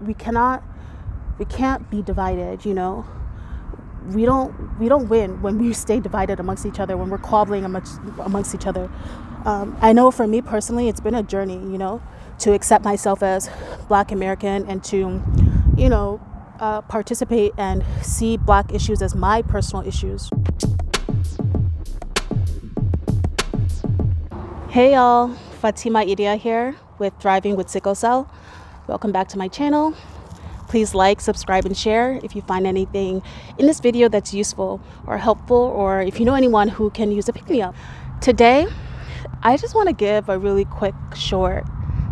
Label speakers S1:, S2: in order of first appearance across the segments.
S1: we can't be divided, you know. We don't win when we stay divided amongst each other, when we're squabbling amongst each other. I know for me personally, it's been a journey, you know, to accept myself as Black American and to, you know, participate and see Black issues as my personal issues. Hey y'all, Fatima Idia here with Thriving with Sickle Cell. Welcome back to my channel. Please like, subscribe, and share if you find anything in this video that's useful or helpful, or if you know anyone who can use a pick-me-up. Today, I just want to give a really quick, short,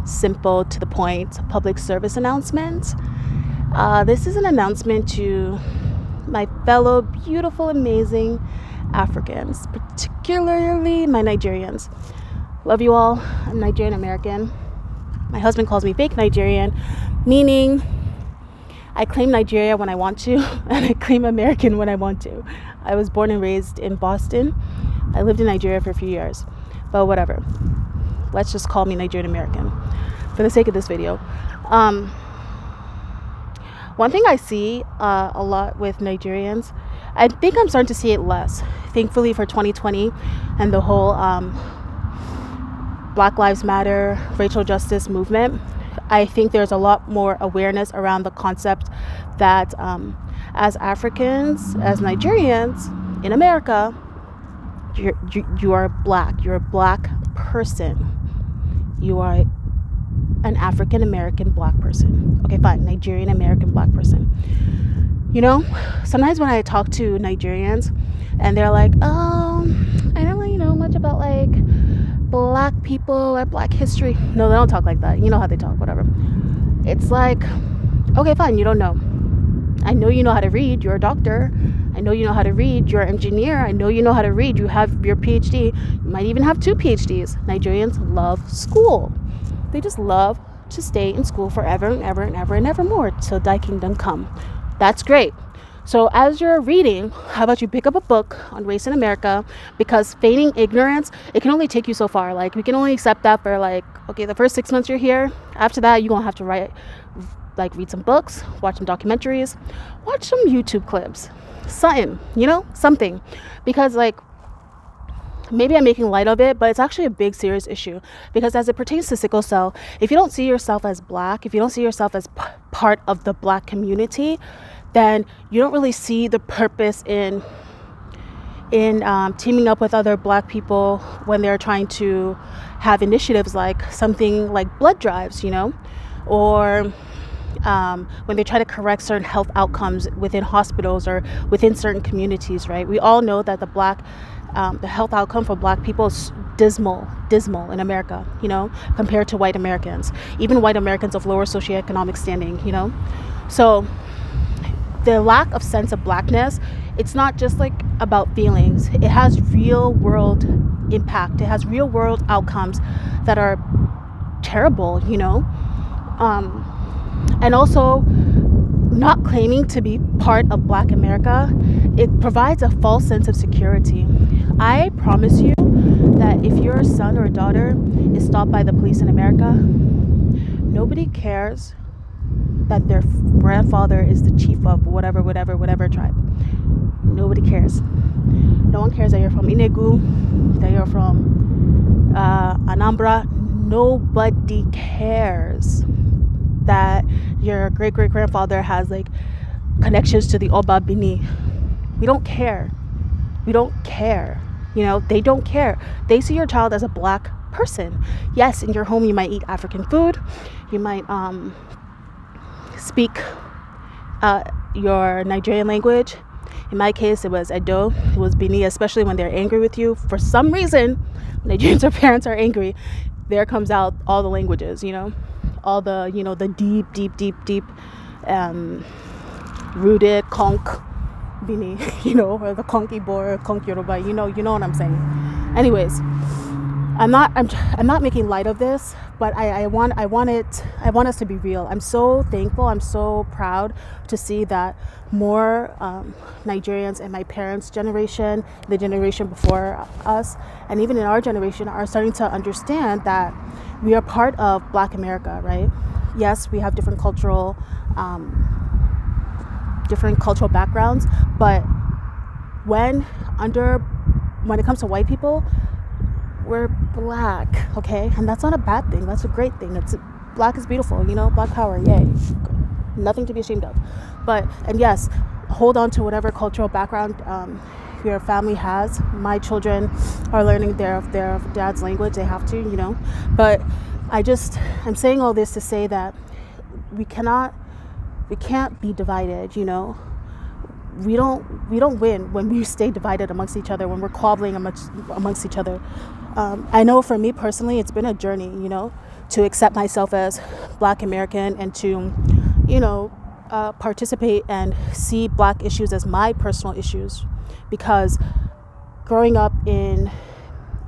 S1: simple, to the point public service announcement. This is an announcement to my fellow beautiful, amazing Africans, particularly my Nigerians. Love you all. I'm Nigerian American. My husband calls me fake Nigerian, meaning I claim Nigeria when I want to, and I claim American when I want to. I was born and raised in Boston. I lived in Nigeria for a few years, but whatever. Let's just call me Nigerian American for the sake of this video. One thing I see a lot with Nigerians, I think I'm starting to see it less, thankfully, for 2020 and the whole Black Lives Matter, racial justice movement. I think there's a lot more awareness around the concept that as Africans, as Nigerians in America, you are Black. You're a Black person. You are an African American Black person. Okay, fine, Nigerian American Black person. You know, sometimes when I talk to Nigerians and they're like, oh, I don't really know much about like Black people or Black history. No, they don't talk like that. You know how they talk, whatever. It's like, okay, fine, you don't know. I know you know how to read. You're a doctor. I know you know how to read. You're an engineer. I know you know how to read. You have your PhD. You might even have 2 PhDs. Nigerians love school. They just love to stay in school forever and ever and ever and ever more till thy kingdom come. That's great. So as you're reading, how about you pick up a book on race in America? Because feigning ignorance, it can only take you so far. Like, we can only accept that for like, okay, the first 6 months you're here. After that, you're gonna have to read some books, watch some documentaries, watch some YouTube clips, something, you know, something. Because like, maybe I'm making light of it, but it's actually a big, serious issue. Because as it pertains to sickle cell, if you don't see yourself as Black, if you don't see yourself as part of the Black community, then you don't really see the purpose in teaming up with other Black people when they're trying to have initiatives like something like blood drives, you know, or when they try to correct certain health outcomes within hospitals or within certain communities, right? We all know that the health outcome for Black people is dismal in America, you know, compared to white Americans, even white Americans of lower socioeconomic standing, you know. So the lack of sense of Blackness, it's not just like about feelings. It has real world impact. It has real world outcomes that are terrible, you know. And also, not claiming to be part of Black America, it provides a false sense of security. I promise you that if your son or daughter is stopped by the police in America, nobody cares that their grandfather is the chief of whatever tribe. Nobody cares. No one cares that you're from Inegu, that you're from Anambra. Nobody cares that your great-great-grandfather has like connections to the Oba Bini. We don't care. You know, they don't care. They see your child as a Black person. Yes, in your home you might eat African food. You might speak your Nigerian language. In my case, it was Edo, it was Bini, especially when they're angry with you. For some reason, Nigerians or parents are angry, there comes out all the languages, you know, all the, you know, the deep, rooted Konk Bini, you know, or the Konki Bor, Konk Yoruba, you know what I'm saying. Anyways, I'm not making light of this, but I want us to be real. I'm so thankful. I'm so proud to see that more Nigerians in my parents' generation, the generation before us, and even in our generation are starting to understand that we are part of Black America, right? yes, we have different cultural backgrounds, but when it comes to white people, we're black, okay? And that's not a bad thing. That's a great thing. Black is beautiful, black power, yay. Nothing to be ashamed of. And yes, hold on to whatever cultural background your family has. My children are learning their dad's language. They have to, But I'm saying all this to say that we can't be divided, We don't win when we stay divided amongst each other, when we're squabbling amongst each other. I know for me personally, it's been a journey, to accept myself as Black American and to, participate and see Black issues as my personal issues. Because growing up in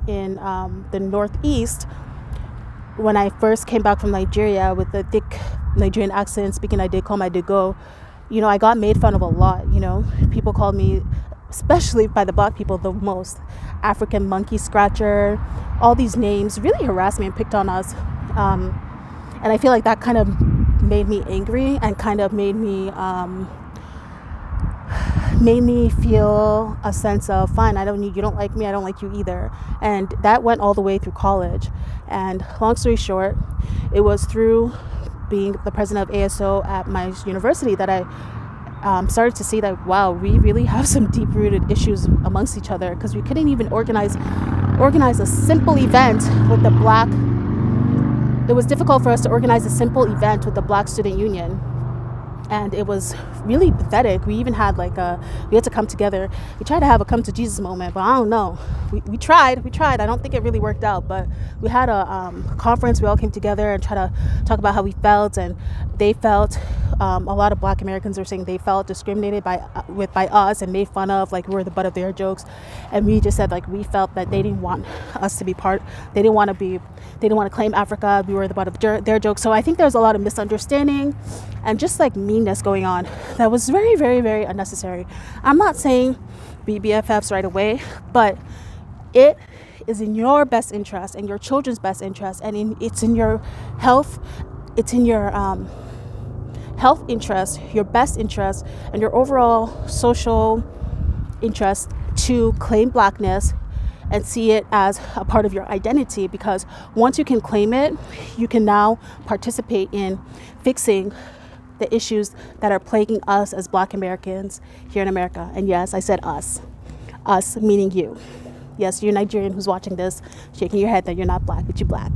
S1: the Northeast, when I first came back from Nigeria with the thick Nigerian accent, speaking I did come, I did go, I got made fun of a lot. People called me, especially by the Black people, the most African monkey scratcher. All these names really harassed me and picked on us. And I feel like that kind of made me angry and kind of made me feel a sense of, fine, you don't like me, I don't like you either. And that went all the way through college. And long story short, it was through being the president of ASO at my university that I started to see that, wow, we really have some deep-rooted issues amongst each other, because we couldn't even organize a simple event with the Black. It was difficult for us to organize a simple event with the Black Student Union. And it was really pathetic. We even had we had to come together. We tried to have a come to Jesus moment, but I don't know. We tried. I don't think it really worked out, but we had a conference. We all came together and tried to talk about how we felt, and they felt, a lot of Black Americans were saying they felt discriminated by us and made fun of, like we were the butt of their jokes. And we just said, we felt that they didn't want us to be part. They didn't want to claim Africa. We were the butt of their jokes. So I think there's a lot of misunderstanding and just meanness going on that was very, very, very unnecessary. I'm not saying be BFFs right away, but it is in your best interest and your children's best interest, and it's in your health, it's in your health interest, your best interest, and your overall social interest to claim Blackness and see it as a part of your identity, because once you can claim it, you can now participate in fixing the issues that are plaguing us as Black Americans here in America. And yes, I said us meaning you. Yes, you're Nigerian who's watching this, shaking your head that you're not Black, but you're Black.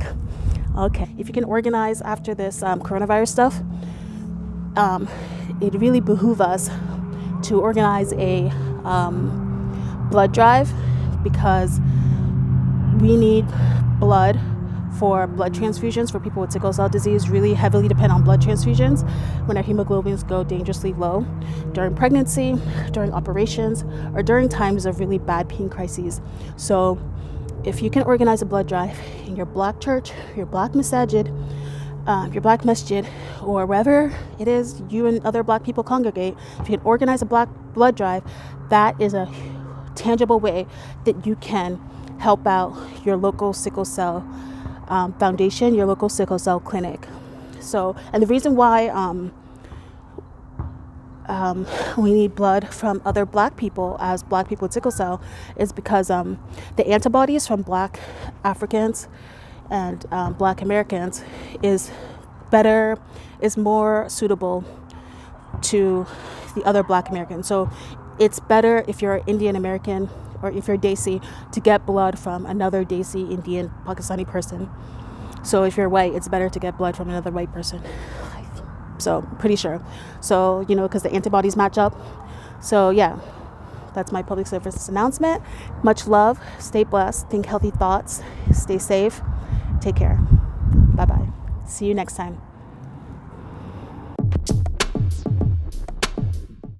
S1: Okay, if you can organize after this coronavirus stuff, it really behooves us to organize a blood drive, because we need blood for blood transfusions for people with sickle cell disease. Really heavily depend on blood transfusions when our hemoglobins go dangerously low during pregnancy, during operations, or during times of really bad pain crises. So if you can organize a blood drive in your Black church, your Black masjid, or wherever it is you and other Black people congregate, if you can organize a Black blood drive, that is a tangible way that you can help out your local sickle cell foundation, your local sickle cell clinic. So, and the reason why we need blood from other Black people as Black people with sickle cell is because the antibodies from Black Africans and Black Americans is more suitable to the other Black Americans. So it's better if you're Indian American or if you're Desi to get blood from another Desi, Indian, Pakistani person. So if you're white, it's better to get blood from another white person. So pretty sure. So, because the antibodies match up. So yeah, that's my public service announcement. Much love. Stay blessed. Think healthy thoughts. Stay safe. Take care. Bye-bye. See you next time.